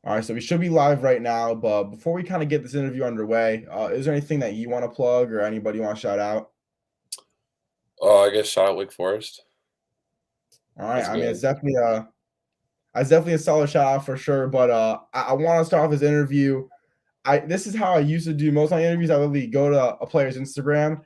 All right, so we should be live right now, but before we kind of get this interview underway, is there anything that you want to plug or anybody you want to shout out? I guess shout out Wake Forest. All right, That's I mean good. it's definitely a solid shout out for sure. But I want to start off this interview. This is how I used to do most of my interviews. I literally go to a player's Instagram,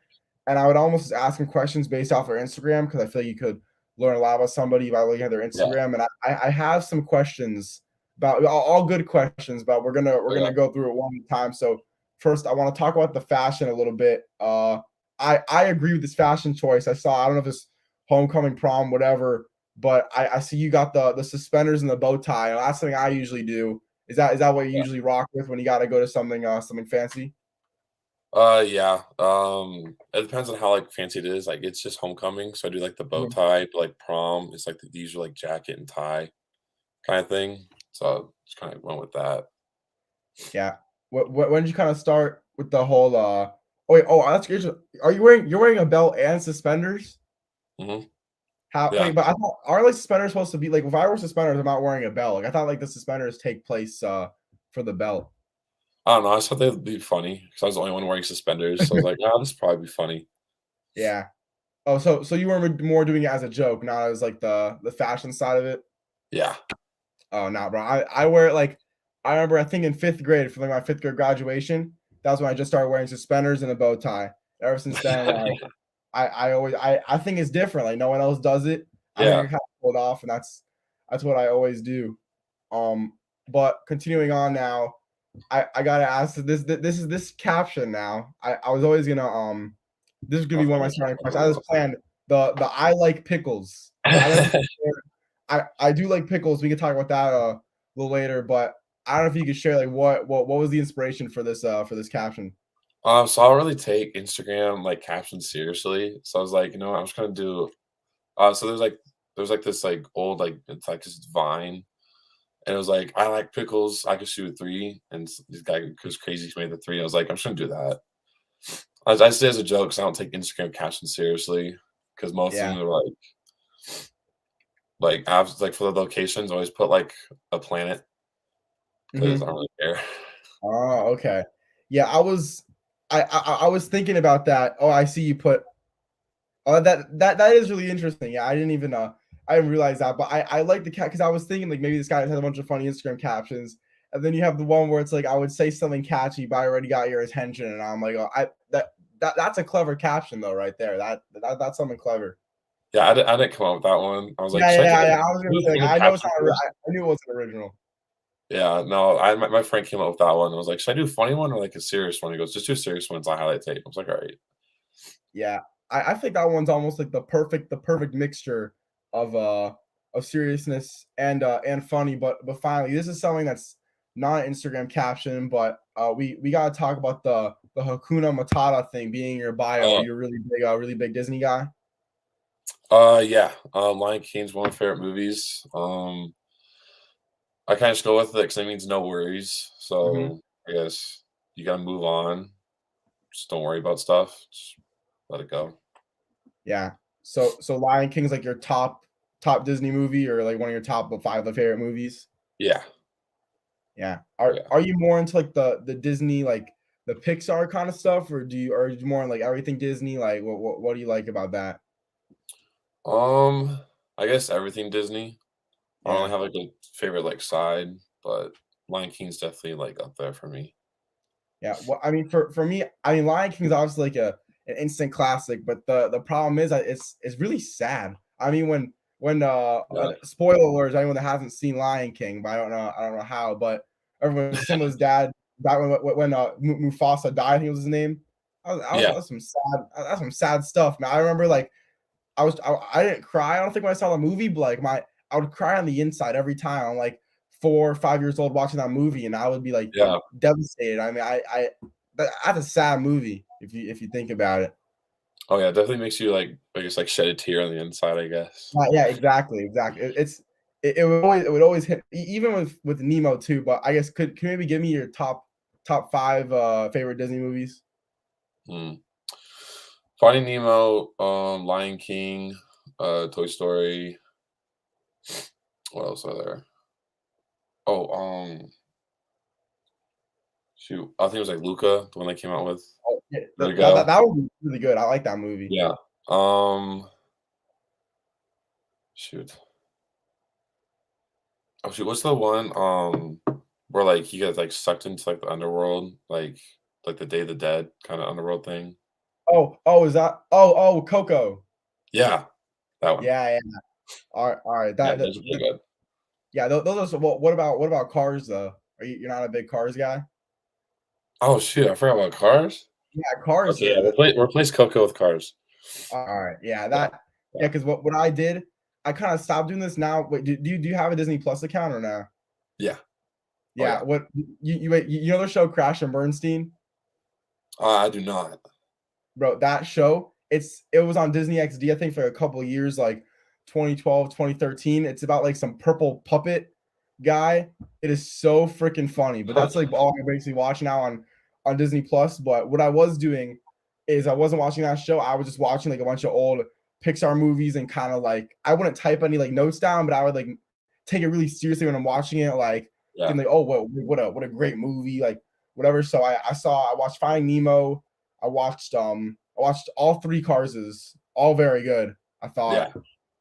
and I would almost just ask them questions based off their Instagram because I feel like you could learn a lot about somebody by looking at their Yeah. Instagram. And I have some questions about all good questions, but we're gonna Okay. go through it one at a time. So first, I want to talk about the fashion a little bit. I agree with this fashion choice. I don't know if it's homecoming, prom, whatever, but I see you got the suspenders and the bow tie. And that's something I usually do. Is that what you Yeah. usually rock with when you got to go to something fancy? Yeah. It depends on how like fancy it is. Like it's just homecoming, so I do like the bow Mhm. tie. But like prom, it's like the usual like jacket and tie kind of thing. So just kind of went with that. Yeah. When did you kind of start with the whole? Oh wait, oh that's good. Are you're wearing a belt and suspenders? Hmm. How? Yeah. Wait, but I thought are like suspenders supposed to be like if I wear suspenders, I'm not wearing a belt. Like I thought like the suspenders take place for the belt. I don't know. I just thought they'd be funny because I was the only one wearing suspenders. So I was like, oh, this would probably be funny. Yeah. Oh, so you were more doing it as a joke, not as like the fashion side of it. Yeah. Oh, no, bro. I wear it like I remember I think in 5th grade for like my 5th grade graduation, that's when I just started wearing suspenders and a bow tie. Ever since then, like I think it's different. Like no one else does it. I think I Yeah. kind of pulled off, and that's what I always do. Um, but continuing on now, I gotta ask this is this caption now. I was always gonna this is gonna be one of my starting questions. I just planned the I like pickles. I don't know if you I do like pickles. We can talk about that a little later, but I don't know if you could share like what was the inspiration for this caption? So I don't really take Instagram like captions seriously. So I was like, I'm just gonna do. So there's like this like old like it's like this vine, and it was like I like pickles. I could shoot three, and this guy goes crazy. He made the three. I was like, I'm just gonna do that. I say as a joke, 'cause I don't take Instagram captions seriously because most of Yeah. them are like apps like for the locations. I always put like a planet because I Mhm. don't really care. Oh, okay. Yeah, I was thinking about that. Oh, I see you put oh that is really interesting. Yeah, I didn't realize that, but I like the cat because I was thinking like maybe this guy has a bunch of funny Instagram captions, and then you have the one where it's like I would say something catchy, but I already got your attention, and I'm like, oh, that's a clever caption though, right there. That's something clever. Yeah, I didn't come up with that one. I was like, Yeah, should I do yeah, like yeah. I was gonna do say a like funny I know it's caption not. first? I knew it wasn't original. Yeah, no, my friend came up with that one. I was like, "Should I do a funny one or like a serious one?" He goes, "Just do serious ones. I highlight tape." I was like, "All right." Yeah, I think that one's almost like the perfect mixture of seriousness and funny. But finally, this is something that's not an Instagram caption, but we gotta talk about the Hakuna Matata thing being in your bio. Are Uh, you a really big Disney guy? yeah. Lion King's one of my favorite movies. I kind of just go with it because it means no worries. Hmm. So I guess you gotta move on. Just don't worry about stuff. Just let it go. Yeah. So Lion King's like your top Disney movie or like one of your top five of favorite movies? Yeah. Yeah. Oh, Are yeah. are you more into like the Disney like the Pixar kind of stuff, or are you more on like everything Disney? Like what do you like about that? I guess everything Disney. I don't really Yeah. have like a favorite like side, but Lion King's definitely like up there for me. Yeah. Well, I mean for me, I mean Lion King is obviously like an instant classic, but the problem is that it's really sad. I mean Yeah. spoiler alerts, anyone that hasn't seen Lion King, but I don't know how, but everyone Simba's dad died when Mufasa died, I think was his name. Yeah. That's some sad stuff, man. I remember like I didn't cry. I don't think when I saw the movie, but like I would cry on the inside every time. I'm like 4 or 5 years old watching that movie, and I would be like Yeah. devastated. I mean, that's a sad movie if you think about it. Oh, yeah, it definitely makes you, like, I guess, like, shed a tear on the inside, I guess. Yeah, exactly, exactly. It would always hit even with Nemo too. But I guess could you maybe give me your top five favorite Disney movies? Mm. Finding Nemo, Lion King, Toy Story. What else are there? Oh, Shoot, I think it was like Luca, the one they came out with Oh, yeah, a bit ago. that was really good. I like that movie. Yeah. Um, shoot. Oh shoot, what's the one where like he gets like sucked into like the underworld, like the Day of the Dead kind of underworld thing? Is that Coco. Yeah, that one. Yeah, yeah. Alright, Yeah, that those are pretty good. yeah, those are some what about Cars, though? You're not a big Cars guy? Oh shoot, I forgot about Cars. Yeah, Cars, Okay, yeah, replace Coco with Cars. alright, yeah, Yeah, yeah, yeah. because what I did, I kinda stopped doing this now. Wait, do you have a Disney Plus account or no? Yeah. Oh Yeah, yeah. what wait, you know the show Crash and Bernstein? I do not. Bro, that show, it was on Disney XD, I think, for a couple of years, like 2012, 2013. It's about like some purple puppet guy. It is so freaking funny. But that's like all I basically watch now on Disney Plus. But what I was doing is I wasn't watching that show. I was just watching like a bunch of old Pixar movies and kind of like I wouldn't type any like notes down, but I would like take it really seriously when I'm watching it, like Yeah, being like, oh what a great movie, like whatever. So I watched Finding Nemo. I watched all three Carses, all very good, I thought.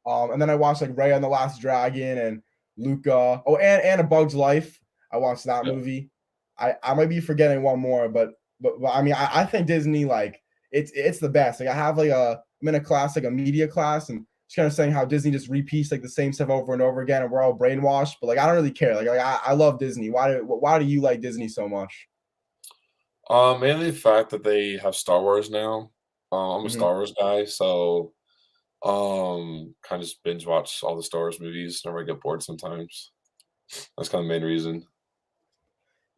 yeah, And then I watched like Ray and the Last Dragon and Luca. Oh, and A Bug's Life. I watched that yeah, movie. I might be forgetting one more, but I mean I think Disney, like it's the best. Like I'm in a class, like a media class, and just kind of saying how Disney just repeats like the same stuff over and over again, and we're all brainwashed. But like I don't really care. I love Disney. Why do you like Disney so much? mainly the fact that they have Star Wars now. I'm a Mhm. Star Wars guy, so kind of just binge watch all the Star Wars movies whenever I get bored sometimes. That's kind of the main reason.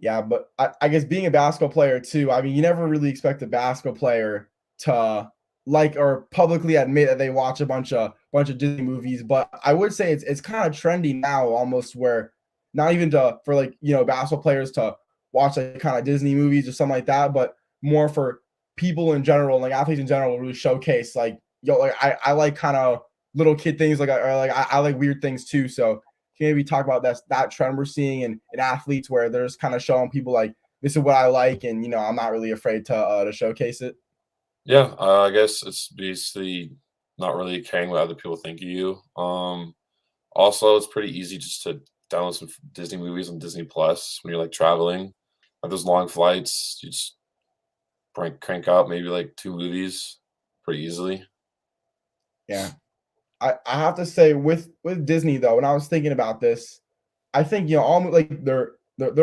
Yeah, but I guess being a basketball player too, I mean, you never really expect a basketball player to like or publicly admit that they watch a bunch of Disney movies. But I would say it's kind of trendy now, almost where not even to for like basketball players to watch like kind of Disney movies or something like that, but more for people in general, like athletes in general, really showcase like like I like kind of little kid things like or like I like weird things too. So can you maybe talk about that trend we're seeing in athletes where they're just kind of showing people like this is what I like, and I'm not really afraid to showcase it. Yeah, I guess it's basically not really caring what other people think of you. Also, it's pretty easy just to download some Disney movies on Disney Plus when you're like traveling, like those long flights. You just crank out maybe like two movies pretty easily. Yeah, I have to say with Disney though, when I was thinking about this, I think all like they're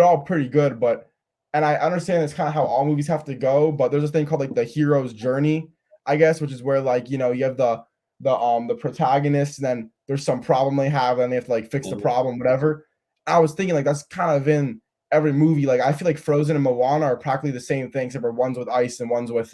all pretty good, but and I understand it's kind of how all movies have to go, but there's a thing called like the hero's journey, I guess, which is where like you have the protagonist, and then there's some problem they have, and they have to like fix the Mhm. problem, whatever. I was thinking like that's kind of in every movie. Like I feel like Frozen and Moana are practically the same thing, except for one's with ice and one's with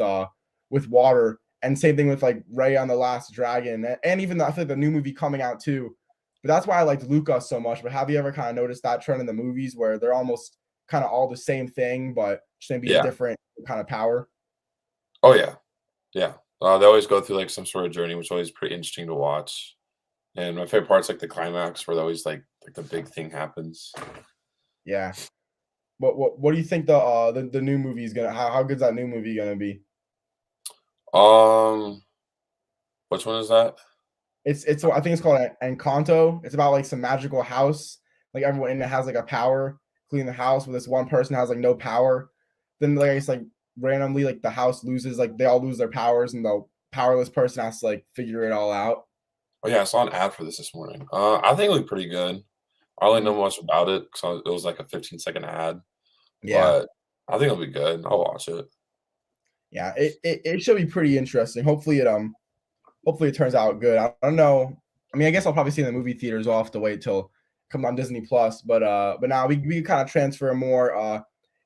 water. And same thing with like Ray on the Last Dragon, and even I feel like the new movie coming out too. But that's why I liked Luca so much. But have you ever kind of noticed that trend in the movies where they're almost kind of all the same thing, but just maybe a Yeah. different kind of power? Oh yeah. Yeah. They always go through like some sort of journey, which is always pretty interesting to watch. And my favorite part's like the climax where they always like the big thing happens. Yeah. What do you think the new movie is gonna how good's that new movie gonna be? Um, which one is that? It's I think it's called Encanto. It's about like some magical house. Like everyone in it has like a power, including the house, but this one person has like no power. Then like I guess like randomly like the house loses, like they all lose their powers, and the powerless person has to like figure it all out. Oh yeah, I saw an ad for this morning. I think it looked pretty good. I don't really know Mhm. much about it because it was like a 15-second ad, Yeah. but I think it'll be good. I'll watch it. Yeah, it should be pretty interesting. Hopefully it turns out good. I don't know. I mean, I guess I'll probably see it in the movie theaters. I'll have to wait till it comes on Disney Plus. But now we kind of transfer more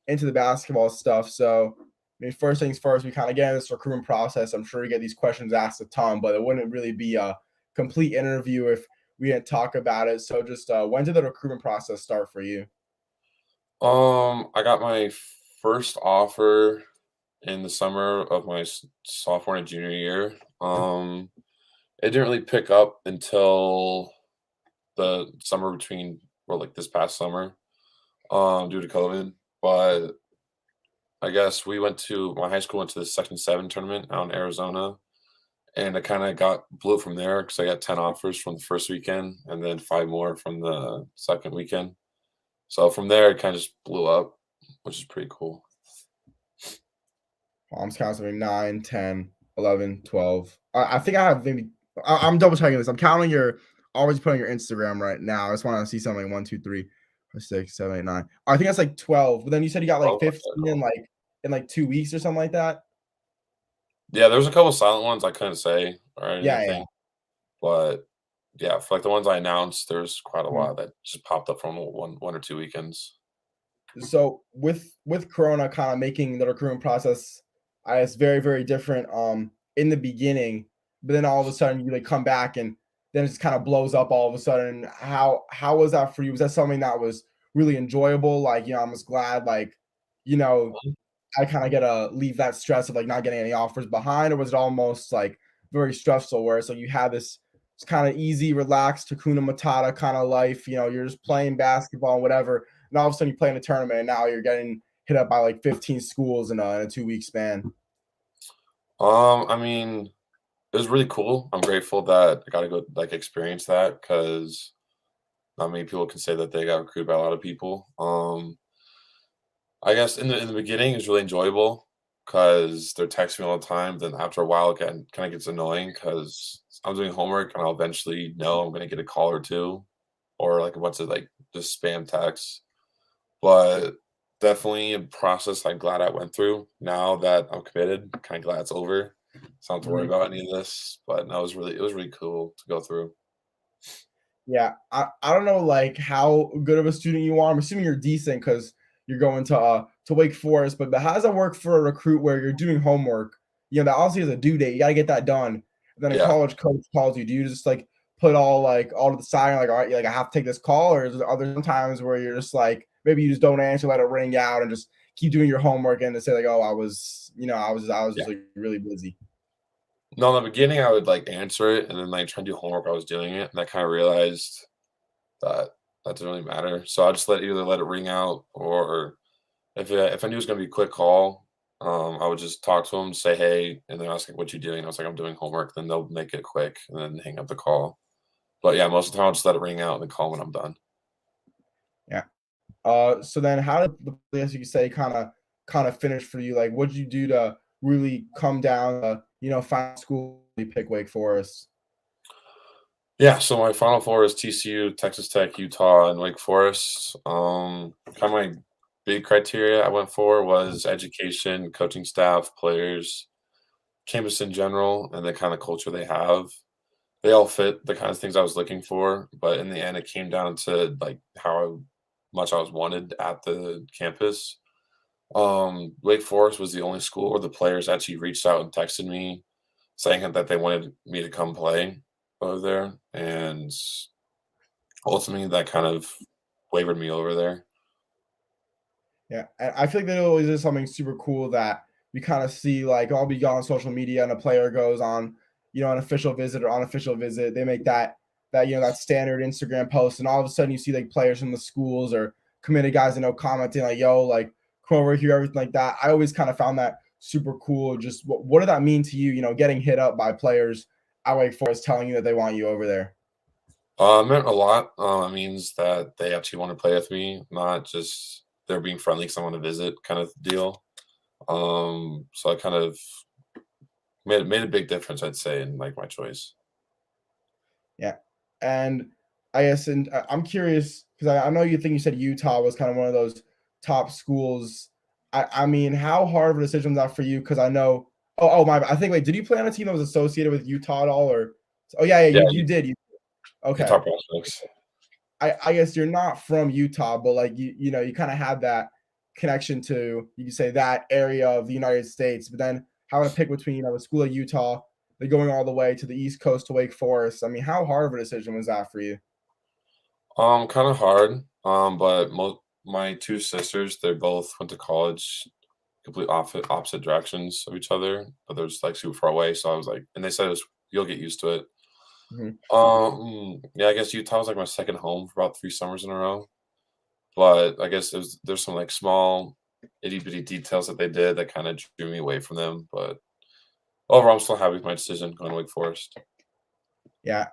into the basketball stuff. So I mean, first things first, we kind of get in this recruitment process. I'm sure we get these questions asked a ton, but it wouldn't really be a complete interview if we didn't talk about it. So just when did the recruitment process start for you? I got my first offer in the summer of my sophomore and junior year. It didn't really pick up until the summer between, or like this past summer, due to COVID. But I guess my high school went to the Section 7 tournament out in Arizona, and I kinda blew it from there because I got 10 offers from the first weekend and then 5 more from the second weekend. So from there, it kinda just blew up, which is pretty cool. I'm just counting something 9, 10, 11, 12. I think I have maybe. I'm double checking this. I'm counting your. Always putting your Instagram right now. I just want to see something. 1, 2, 3, 4, 6, 7, 8, 9. I think that's like 12. But then you said you got like Oh, okay, 15 cool. in like 2 weeks or something like that. Yeah, there was a couple silent ones I couldn't say or Yeah, yeah. anything, but yeah, for, like, the ones I announced, there's quite a Mhm. lot that just popped up from one or 2 weekends. So with Corona kind of making the recruitment process, I guess very different in the beginning, but then all of a sudden you like come back and then it just kind of blows up all of a sudden. How was that for you? Was that something that was really enjoyable? Like, I'm just glad like, you know, I kind of get to leave that stress of like not getting any offers behind, or was it almost like very stressful where it's like you had this kind of easy, relaxed Hakuna Matata kind of life, you're just playing basketball and whatever, and all of a sudden you play in a tournament and now you're getting hit up by like 15 schools in a 2 week span. I mean, it was really cool. I'm grateful that I got to go like experience that because not many people can say that they got recruited by a lot of people. I guess in the beginning it's really enjoyable because they're texting me all the time. Then after a while, it kind of gets annoying because I'm doing homework and I'll eventually know I'm gonna get a call or two, or like a bunch of like just spam texts. But definitely a process I'm glad I went through. Now that I'm committed, kind of glad it's over. So I don't have to worry Mhm. about any of this. But no, it was really cool to go through. Yeah, I don't know like how good of a student you are. I'm assuming you're decent because you're going to Wake Forest, but how does that work for a recruit where you're doing homework? That obviously is a due date. You gotta get that done. And then a Yeah. college coach calls you. Do you just like put all to the side, like, all right, like I have to take this call, or is there other times where you're just like maybe you just don't answer, let it ring out, and just keep doing your homework and to say like, oh, I was Yeah. just like really busy. No, in the beginning I would like answer it and then like try to do homework while I was doing it. And I kind of realized that that doesn't really matter. So I just either let it ring out, or if I knew it was gonna be a quick call, I would just talk to them, say hey, and then ask like, "What you doing?" I was like, "I'm doing homework." Then they'll make it quick and then hang up the call. But yeah, most of the time I'll just let it ring out and then call when I'm done. Yeah. So then how did the as you could say kind of finish for you? Like what did you do to really come down find school you pick Wake Forest? Yeah, so my final four is TCU, Texas Tech, Utah, and Wake Forest. Kind of my big criteria I went for was education, coaching staff, players, campus in general, and the kind of culture they have. They all fit the kind of things I was looking for, but in the end, it came down to like much I was wanted at the campus. Wake Forest was the only school where the players actually reached out and texted me saying that they wanted me to come play over there, and ultimately that kind of wavered me over there. Yeah, and I feel like that always is something super cool that we kind of see. Like, I'll be on social media, and a player goes on, an official visit or unofficial visit. They make that standard Instagram post, and all of a sudden you see like players from the schools or committed guys, commenting like, "Yo, like come over here," everything like that. I always kind of found that super cool. Just what did that mean to you? Getting hit up by players at Wake Forest telling you that they want you over there. It meant a lot. It means that they actually want to play with me, not just they're being friendly because I want to visit kind of deal. So I kind of made a big difference, I'd say, in like my choice. Yeah. And I guess, and I'm curious because I know you said Utah was kind of one of those top schools. I mean, how hard of a decision was that for you? Because I know, I think, wait, did you play on a team that was associated with Utah at all? Or, oh, yeah, Yeah, you did. Okay. Utah prospects. I guess you're not from Utah, but like, you kind of had that connection to, you could say, that area of the United States. But then having to pick between, the school of Utah, they're going all the way to the East Coast to Wake Forest. I mean, how hard of a decision was that for you? Kind of hard. But my two sisters, they both went to college, complete opposite directions of each other, but they're just like super far away. So I was like, and they said you'll get used to it. Mhm. Yeah, I guess Utah was like my second home for about 3 summers in a row. But I guess there's some like small. itty bitty details that they did that kind of drew me away from them. But overall, I'm still happy with my decision going to Wake Forest. Yeah,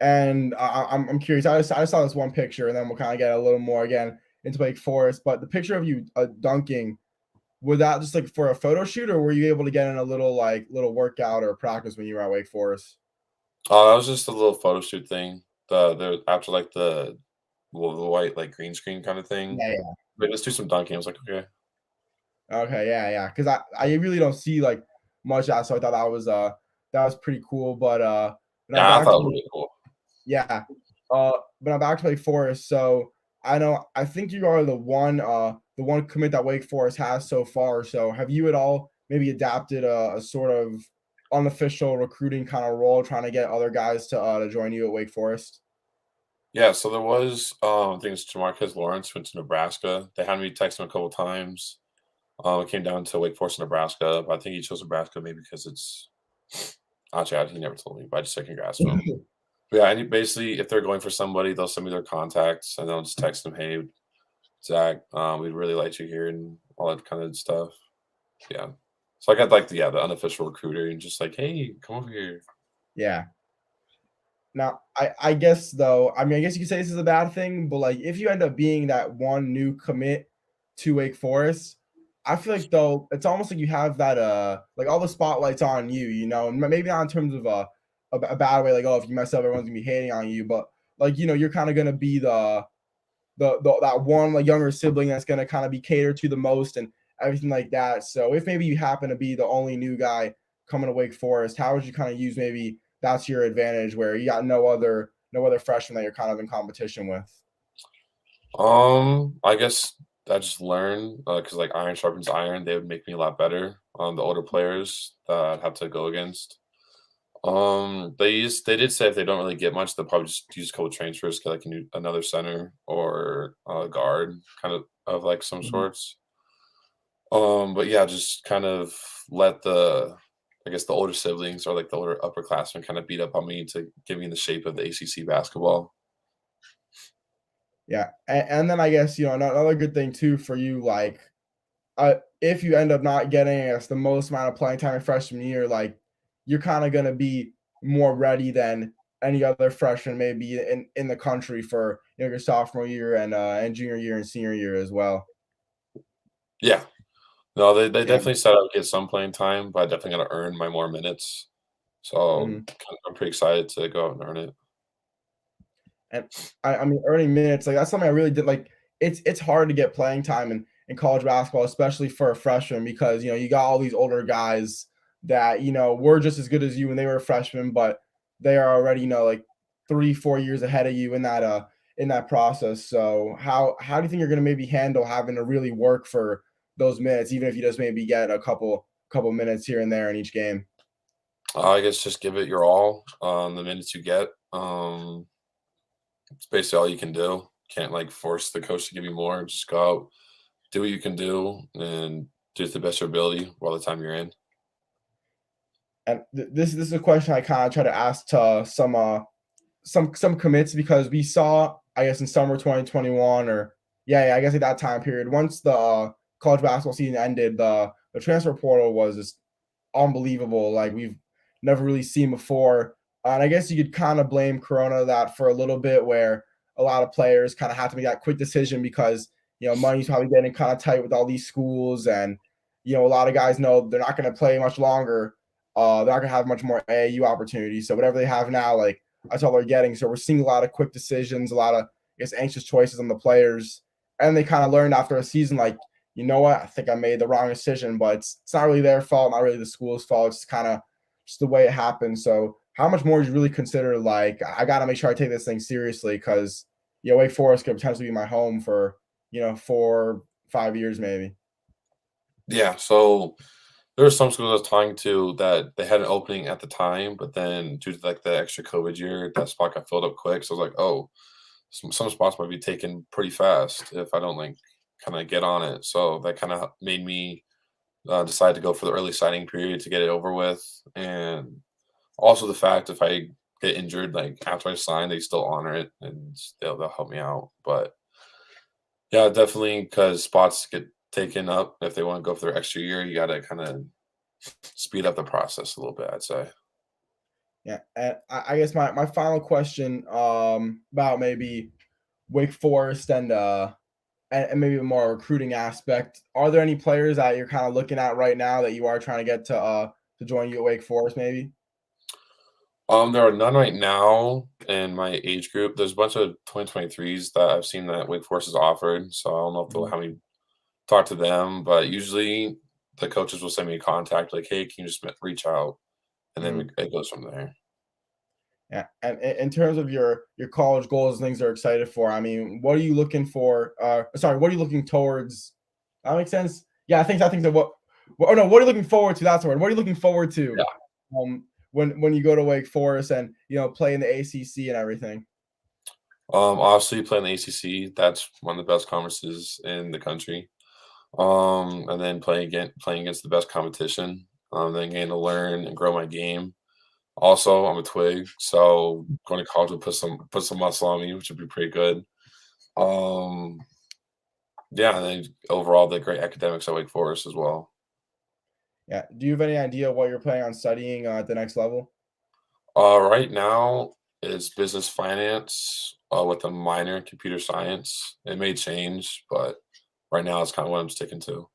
and I'm curious. I just saw this one picture, and then we'll kind of get a little more again into Wake Forest. But the picture of you dunking, was that just like for a photo shoot, or were you able to get in a little workout or practice when you were at Wake Forest? That was just a little photo shoot thing. The after like the white like green screen kind of thing. Yeah, yeah. Like, let's do some dunking. I was like, okay. Okay, yeah, yeah. Because I really don't see like much of that, so I thought that was pretty cool. But now Yeah, I back thought it to was really cool. yeah, but now back to Wake Forest. So I think you are the one commit that Wake Forest has so far. So have you at all maybe adapted a sort of unofficial recruiting kind of role, trying to get other guys to join you at Wake Forest? Yeah, so there was I think it's Jamarcus Lawrence went to Nebraska. They had me text him a couple times. It came down to Wake Forest, Nebraska, but I think he chose Nebraska maybe because it's actually he never told me, but I just said congrats to him. But yeah, basically if they're going for somebody, they'll send me their contacts and they'll just text them, hey, Zach, we'd really like you here and all that kind of stuff. Yeah. So I got like the unofficial recruiter and just like, hey, come over here. Yeah. Now, I guess though, I mean, I guess you could say this is a bad thing, but like if you end up being that one new commit to Wake Forest, I feel like though it's almost like you have that like all the spotlights on you, and maybe not in terms of a bad way, like oh if you mess up everyone's gonna be hating on you, but like you're kind of gonna be the that one like younger sibling that's gonna kind of be catered to the most and everything like that. So if maybe you happen to be the only new guy coming to Wake Forest, how would you kind of use maybe that's your advantage where you got no other freshmen that you're kind of in competition with? I guess I just learn because like iron sharpens iron. They would make me a lot better. The older players that I'd have to go against. They did say if they don't really get much, they'll probably just use a couple transfers, get like another center or a guard, kind of like some Mhm. sorts. But yeah, just kind of let I guess the older siblings or like the older upperclassmen kind of beat up on me to get me in the shape of the ACC basketball. Yeah, and then I guess another good thing too for you, like if you end up not getting I guess the most amount of playing time in freshman year, like you're kind of gonna be more ready than any other freshman maybe in the country for your sophomore year and junior year and senior year as well. Yeah, no, they Yeah. definitely said I would get some playing time, but I definitely got to earn my more minutes. So Mhm. I'm pretty excited to go out and earn it. And I mean, earning minutes, like that's something I really did. Like, it's hard to get playing time in college basketball, especially for a freshman, because you got all these older guys that were just as good as you when they were freshmen, but they are already like 3-4 years ahead of you in that process. So how do you think you're gonna maybe handle having to really work for those minutes, even if you just maybe get a couple minutes here and there in each game? I guess just give it your all the minutes you get. It's basically all you can do. Can't like force the coach to give you more. Just go out, do what you can do, and do it to the best of your ability while the time you're in. And this is a question I kind of try to ask to some commits because we saw, I guess, in summer 2021 or yeah, I guess at that time period, once the college basketball season ended, the transfer portal was just unbelievable. Like we've never really seen before. And I guess you could kind of blame Corona that for a little bit, where a lot of players kind of have to make that quick decision because money's probably getting kind of tight with all these schools, and a lot of guys know they're not going to play much longer. They're not going to have much more AAU opportunities. So whatever they have now, like that's all they're getting. So we're seeing a lot of quick decisions, a lot of anxious choices on the players, and they kind of learned after a season, like you know what, I think I made the wrong decision, but it's not really their fault, not really the school's fault. It's kind of just the way it happened. So how much more do you really consider like I got to make sure I take this thing seriously because Wake Forest could potentially be my home for 4-5 years maybe. Yeah. So there were some schools I was talking to that they had an opening at the time, but then due to like the extra COVID year, that spot got filled up quick. So I was like, oh, some spots might be taken pretty fast if I don't like kind of get on it. So that kind of made me decide to go for the early signing period to get it over with. And also the fact if I get injured, like after I sign, they still honor it and they'll help me out. But yeah, definitely because spots get taken up. If they want to go for their extra year, you got to kind of speed up the process a little bit, I'd say. Yeah, and I guess my final question about maybe Wake Forest and maybe a more recruiting aspect. Are there any players that you're kind of looking at right now that you are trying to get to join you at Wake Forest maybe? There are none right now in my age group. There's a bunch of 2023s that I've seen that Wake Forest has offered, so I don't know if they'll Mhm, have me talk to them, but usually the coaches will send me a contact like, "Hey, can you just reach out?" And then mhm. it goes from there. Yeah, and in terms of your college goals and things you're excited for, I mean, what are you looking for? Sorry, what are you looking towards? That makes sense. Yeah, I think that oh no, what are you looking forward to? That's the word. What are you looking forward to? Yeah. When you go to Wake Forest and play in the ACC and everything. Obviously playing the ACC, that's one of the best conferences in the country. And then playing against the best competition. Then getting to learn and grow my game. Also, I'm a twig, so going to college will put some muscle on me, which would be pretty good. Um, yeah, and then overall the great academics at Wake Forest as well. Yeah. Do you have any idea what you're planning on studying at the next level? Right now it's business finance with a minor in computer science. It may change, but right now it's kind of what I'm sticking to.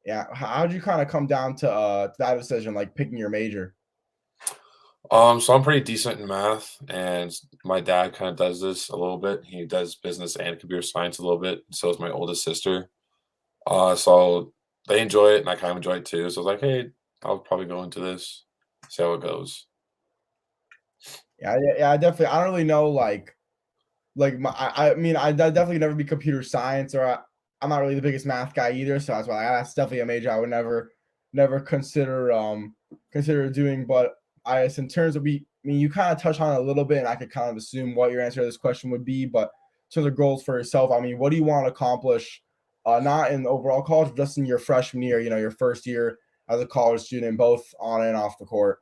Yeah. How did you kind of come down to that decision, like picking your major? So I'm pretty decent in math, and my dad kind of does this a little bit. He does business and computer science a little bit. So is my oldest sister. So they enjoy it, and I kind of enjoy it too. So I was like, hey, I'll probably go into this, see how it goes. Yeah, yeah, yeah. I don't really know I mean I'd definitely never be computer science I'm not really the biggest math guy either, so that's why that's definitely a major I would never consider doing. But I guess in terms of I mean you kind of touched on it a little bit, and I could kind of assume what your answer to this question would be. But in terms of goals for yourself, I mean, what do you want to accomplish? Not in overall college, but just in your freshman year, your first year as a college student, both on and off the court.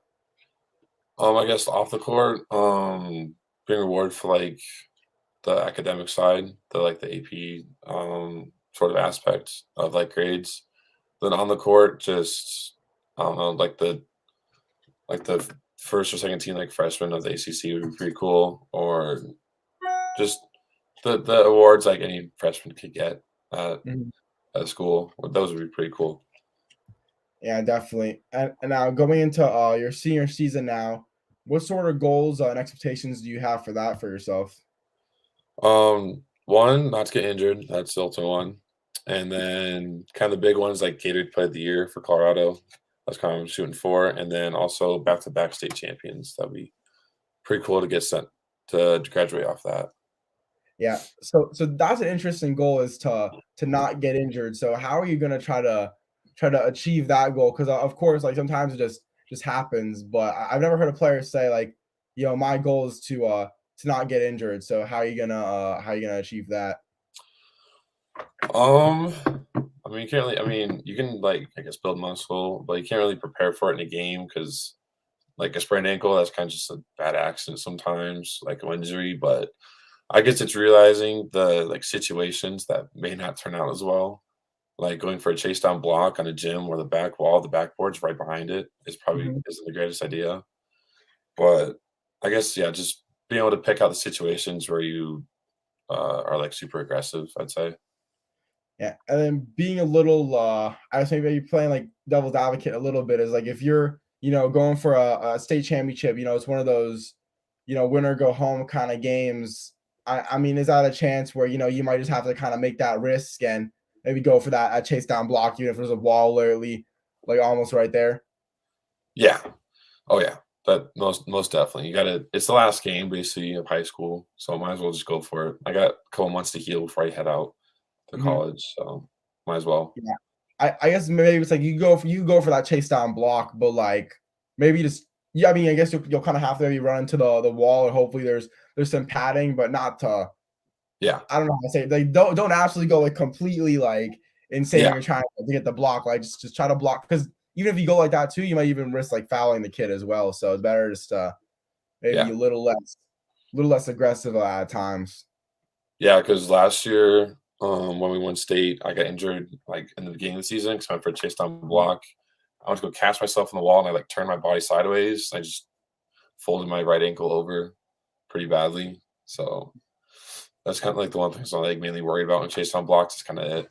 I guess off the court, being rewarded for like the academic side, the AP sort of aspect of like grades. Then on the court, just I don't know, like the first or second team like freshman of the ACC would be pretty cool, or just the awards like any freshman could get at Mhm. at school. Those would be pretty cool. Yeah, definitely. And now going into your senior season now, what sort of goals and expectations do you have for that for yourself? One, not to get injured. That's the ultimate one. And then kind of the big ones like Gatorade Play of the Year for Colorado. That's kind of what I'm shooting for. And then also back-to-back state champions. That'd be pretty cool to get sent to graduate off that. Yeah. So that's an interesting goal is to not get injured. So how are you gonna try to achieve that goal? Because of course, like sometimes it just happens. But I've never heard a player say like, my goal is to not get injured. So how are you gonna achieve that? Um, I mean, you can't really. I mean, you can like I guess build muscle, but you can't really prepare for it in a game because like a sprained ankle, that's kind of just a bad accident sometimes, like an injury. But I guess it's realizing the like situations that may not turn out as well. Like going for a chase down block on a gym where the back wall, the backboard's right behind it is probably Mhm. isn't the greatest idea. But I guess yeah, just being able to pick out the situations where you are like super aggressive, I'd say. Yeah, and then being a little, I was maybe playing like devil's advocate a little bit is like if you're, going for a state championship, it's one of those, winner go home kind of games. I mean, is that a chance where you might just have to kind of make that risk and maybe go for that chase down block, even if there's a wall literally like almost right there. Yeah. Oh yeah. That most definitely. You gotta it's the last game basically of high school. So might as well just go for it. I got a couple months to heal before I head out to Mhm. college. So might as well. Yeah, I guess maybe it's like you go for that chase down block, but like maybe just yeah, I mean, I guess you'll kind of have to maybe run into the wall, or hopefully there's some padding, but not to Yeah. I don't know how to say it. Like don't absolutely go like completely like insane Yeah. when you're trying to get the block. Like just try to block because even if you go like that too, you might even risk like fouling the kid as well. So it's better just maybe Yeah. a little less aggressive at times. Yeah, because last year when we won state. I got injured like in the beginning of the season because I went for a chase down Mhm. block. I went to go catch myself on the wall and I like turned my body sideways. I just folded my right ankle over pretty badly. So that's kind of like the one thing I'm like mainly worried about when chase down blocks is kind of it.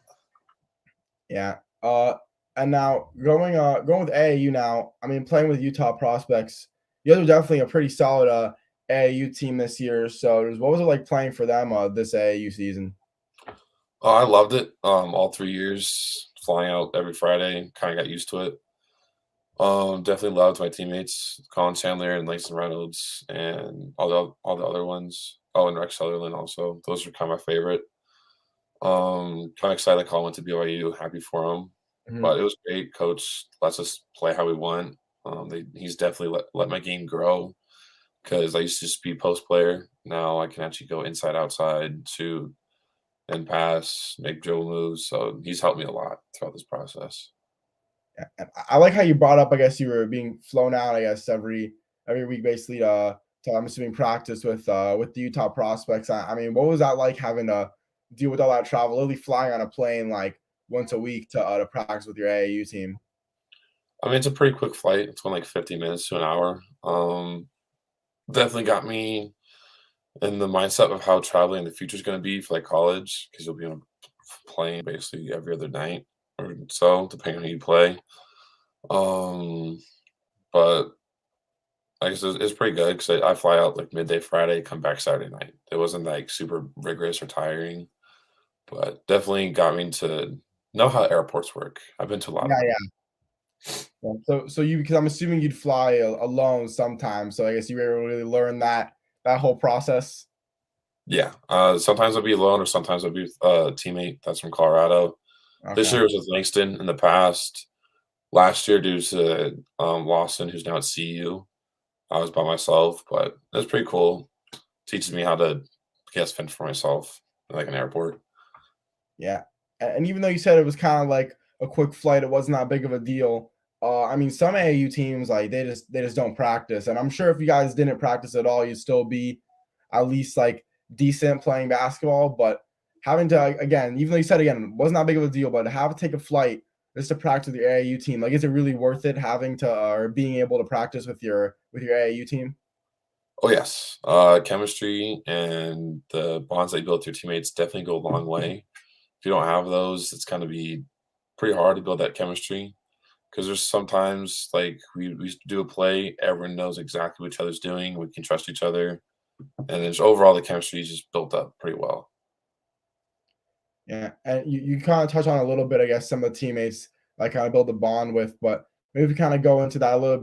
Yeah. And now going with AAU now. I mean, playing with Utah prospects, you guys are definitely a pretty solid AAU team this year. So, what was it like playing for them this AAU season? Oh, I loved it. All 3 years flying out every Friday, kind of got used to it. Definitely loved my teammates, Colin Chandler and Langston Reynolds, and all the other ones. Oh, and Rex Sutherland also. Those are kind of my favorite. Kind of excited that Colin went to BYU. Happy for him, Mhm. but it was great. Coach lets us play how we want. He's definitely let my game grow because I used to just be post player. Now I can actually go inside, outside, shoot, and pass, make dribble moves. So he's helped me a lot throughout this process. Yeah, and I like how you brought up. I guess you were being flown out. I guess every week, basically. To I'm assuming practice with the Utah prospects. I mean, what was that like having to deal with all that travel, literally flying on a plane like once a week to practice with your AAU team? I mean, it's a pretty quick flight. It's only like 50 minutes to an hour. Definitely got me in the mindset of how traveling in the future is going to be for like college because you'll be on a plane basically every other night or so, depending on who you play. Um, but I guess it's pretty good because I fly out like midday Friday, come back Saturday night. It wasn't like super rigorous or tiring, but definitely got me to know how airports work. I've been to a lot of Yeah, them. yeah. Yeah, so you because I'm assuming you'd fly alone sometimes. So I guess you were able to really learn that whole process. Yeah. Sometimes I'll be alone or sometimes I'll be with a teammate that's from Colorado. This Okay. year was with Langston. In the past, last year, due to Lawson, who's now at CU, I was by myself, but that's pretty cool. Teaches me how to get fend for myself, like an airport. Yeah. And even though you said it was kind of like a quick flight, it wasn't that big of a deal. I mean, some AAU teams like they just don't practice, and I'm sure if you guys didn't practice at all, you'd still be at least like decent playing basketball. But having to again, even though you said again, it wasn't that big of a deal, but to have to take a flight just to practice with your AAU team, like, is it really worth it having to or being able to practice with your AAU team? Oh yes, chemistry and the bonds that you build with your teammates definitely go a long way. If you don't have those, it's going to be pretty hard to build that chemistry because there's sometimes like we do a play, everyone knows exactly what each other's doing, we can trust each other, and then just overall the chemistry is just built up pretty well. Yeah, and you kind of touch on a little bit, I guess, some of the teammates I kind of build a bond with, but maybe kind of go into that a little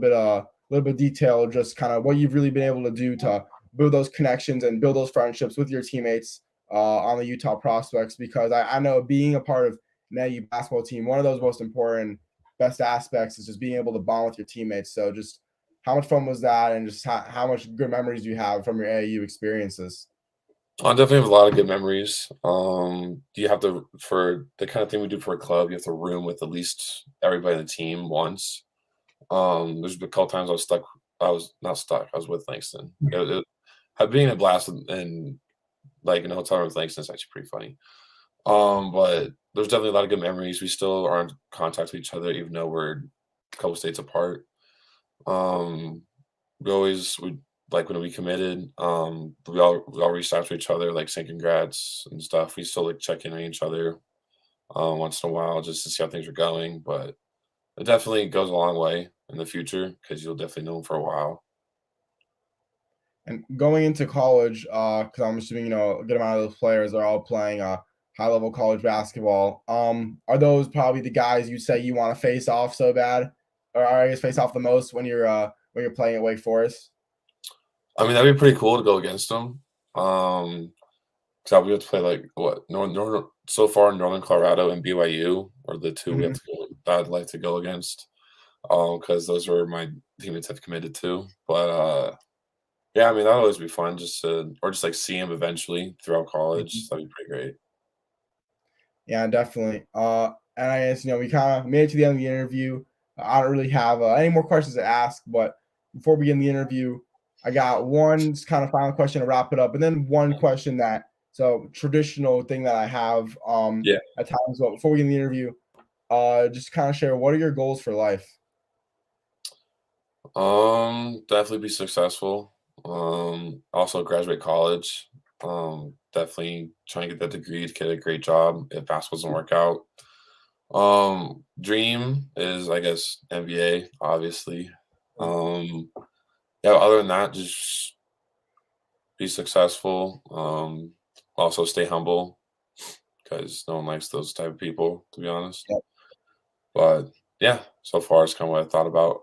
bit detail, just kind of what you've really been able to do to build those connections and build those friendships with your teammates on the Utah prospects. Because I know being a part of an AU basketball team, one of those most important best aspects is just being able to bond with your teammates. So just how much fun was that, and just how much good memories do you have from your AU experiences? I definitely have a lot of good memories. You have to for the kind of thing we do for a club, you have to room with at least everybody on the team once. There's been a couple times I was stuck. I was not stuck. I was with Langston. It had been a blast and like in a hotel room with Langston is actually pretty funny. But there's definitely a lot of good memories. We still are in contact with each other, even though we're a couple states apart. Um, we like when we committed, we all reached out to each other, like saying congrats and stuff. We still like check in on each other once in a while just to see how things are going. But it definitely goes a long way in the future because you'll definitely know them for a while. And going into college, because I'm assuming a good amount of those players are all playing high level college basketball. Are those probably the guys you say you want to face off so bad, or I guess face off the most when you're playing at Wake Forest? I mean, that'd be pretty cool to go against them. Because we have to play like what so far Northern Colorado and BYU are the two we have Mhm. to go that I'd like to go against. Because those are my teammates I've committed to. But yeah, I mean that'll always be fun just to or just like see him eventually throughout college. That'd be pretty great. Yeah, definitely. And I guess we kind of made it to the end of the interview. I don't really have any more questions to ask, but before we begin the interview, I got one kind of final question to wrap it up, and then one question that So traditional thing that I have Yeah. at times. But before we get in the interview, just kind of share what are your goals for life? Definitely be successful. Also graduate college. Definitely trying to get that degree to get a great job if basketball doesn't work out. Dream is, I guess, NBA, obviously. Um, yeah, other than that, just be successful. Also stay humble because no one likes those type of people, to be honest. But yeah, so far it's kind of what I thought about.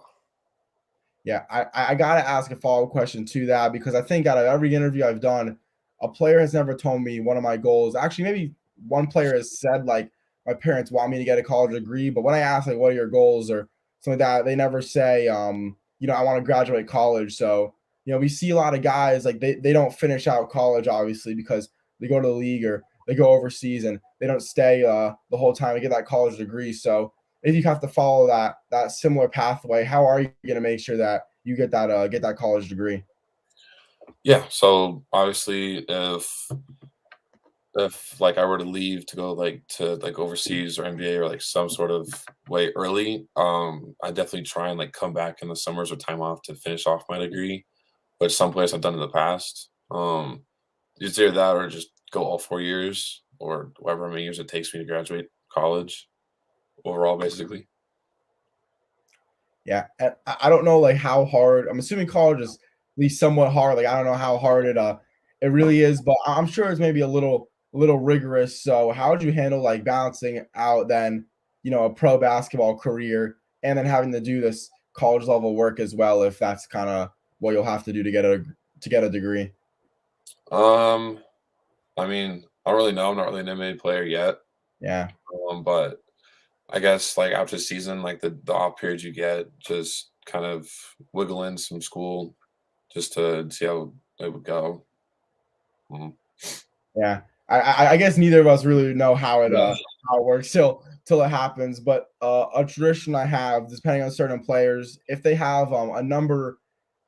Yeah, I gotta ask a follow-up question to that because I think out of every interview I've done, a player has never told me one of my goals. Actually, maybe one player has said like my parents want me to get a college degree, but when I ask like what are your goals or something like that, they never say I want to graduate college. So, we see a lot of guys like they don't finish out college obviously because they go to the league or they go overseas and they don't stay the whole time to get that college degree. So if you have to follow that similar pathway, how are you going to make sure that you get that college degree? Yeah, so obviously if like I were to leave to go like overseas or NBA or like some sort of way early, I definitely try and like come back in the summers or time off to finish off my degree, which some places I've done in the past. It's either that or just go all 4 years or however many years it takes me to graduate college overall, basically. Yeah, and I don't know like how hard. I'm assuming college is at least somewhat hard. Like I don't know how hard it really is, but I'm sure it's maybe a little rigorous. So how would you handle like balancing out then a pro basketball career and then having to do this college level work as well if that's kind of what you'll have to do to get a degree? Um, I mean, I don't really know. I'm not really an NBA player yet. Yeah. But I guess like after the season, like the off periods you get, just kind of wiggle in some school just to see how it would go. Mhm. Yeah, I guess neither of us really know Yeah. how it works till it happens. But a tradition I have, depending on certain players, if they have a number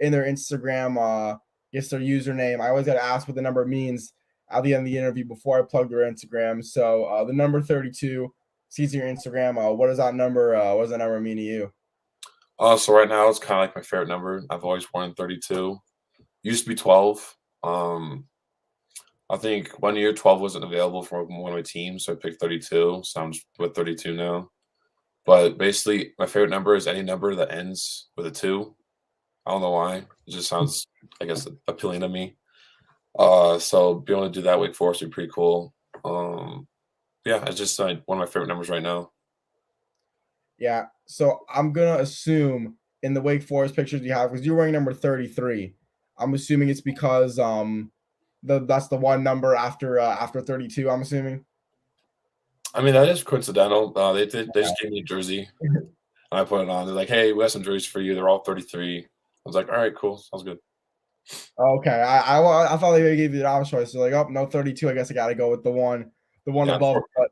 in their Instagram, guess their username, I always got to ask what the number means at the end of the interview before I plug their Instagram. So the number 32 sees your Instagram. What does that number? What does that number mean to you? So right now it's kind of like my favorite number. I've always worn 32. Used to be 12. Um, I think one year 12 wasn't available for one of my teams, so I picked 32. So I'm just with 32 now. But basically, my favorite number is any number that ends with a two. I don't know why. It just sounds, I guess, appealing to me. So being able to do that Wake Forest would be pretty cool. Yeah, it's just like one of my favorite numbers right now. Yeah. So I'm gonna assume in the Wake Forest pictures you have, because you're wearing number 33. I'm assuming it's because that's the one number after 32, I'm assuming. I mean, that is coincidental. They just gave me a jersey and I put it on. They're like, "Hey, we have some jerseys for you. They're all 33." I was like, "All right, cool, sounds good." Okay. I thought they gave you the option choice. So like, oh no, 32. I guess I gotta go with the one Yeah, above. But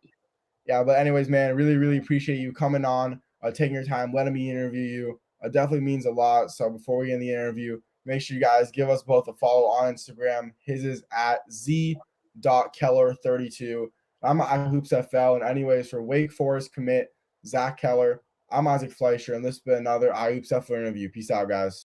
yeah, but anyways, man, really, really appreciate you coming on, taking your time, letting me interview you. It definitely means a lot. So before we end the interview, make sure you guys give us both a follow on Instagram. His is at z.keller32. I'm at hoopsfl. And anyways, for Wake Forest commit Zach Keller, I'm Isaac Fleischer, and this has been another iHoopsFL interview. Peace out, guys.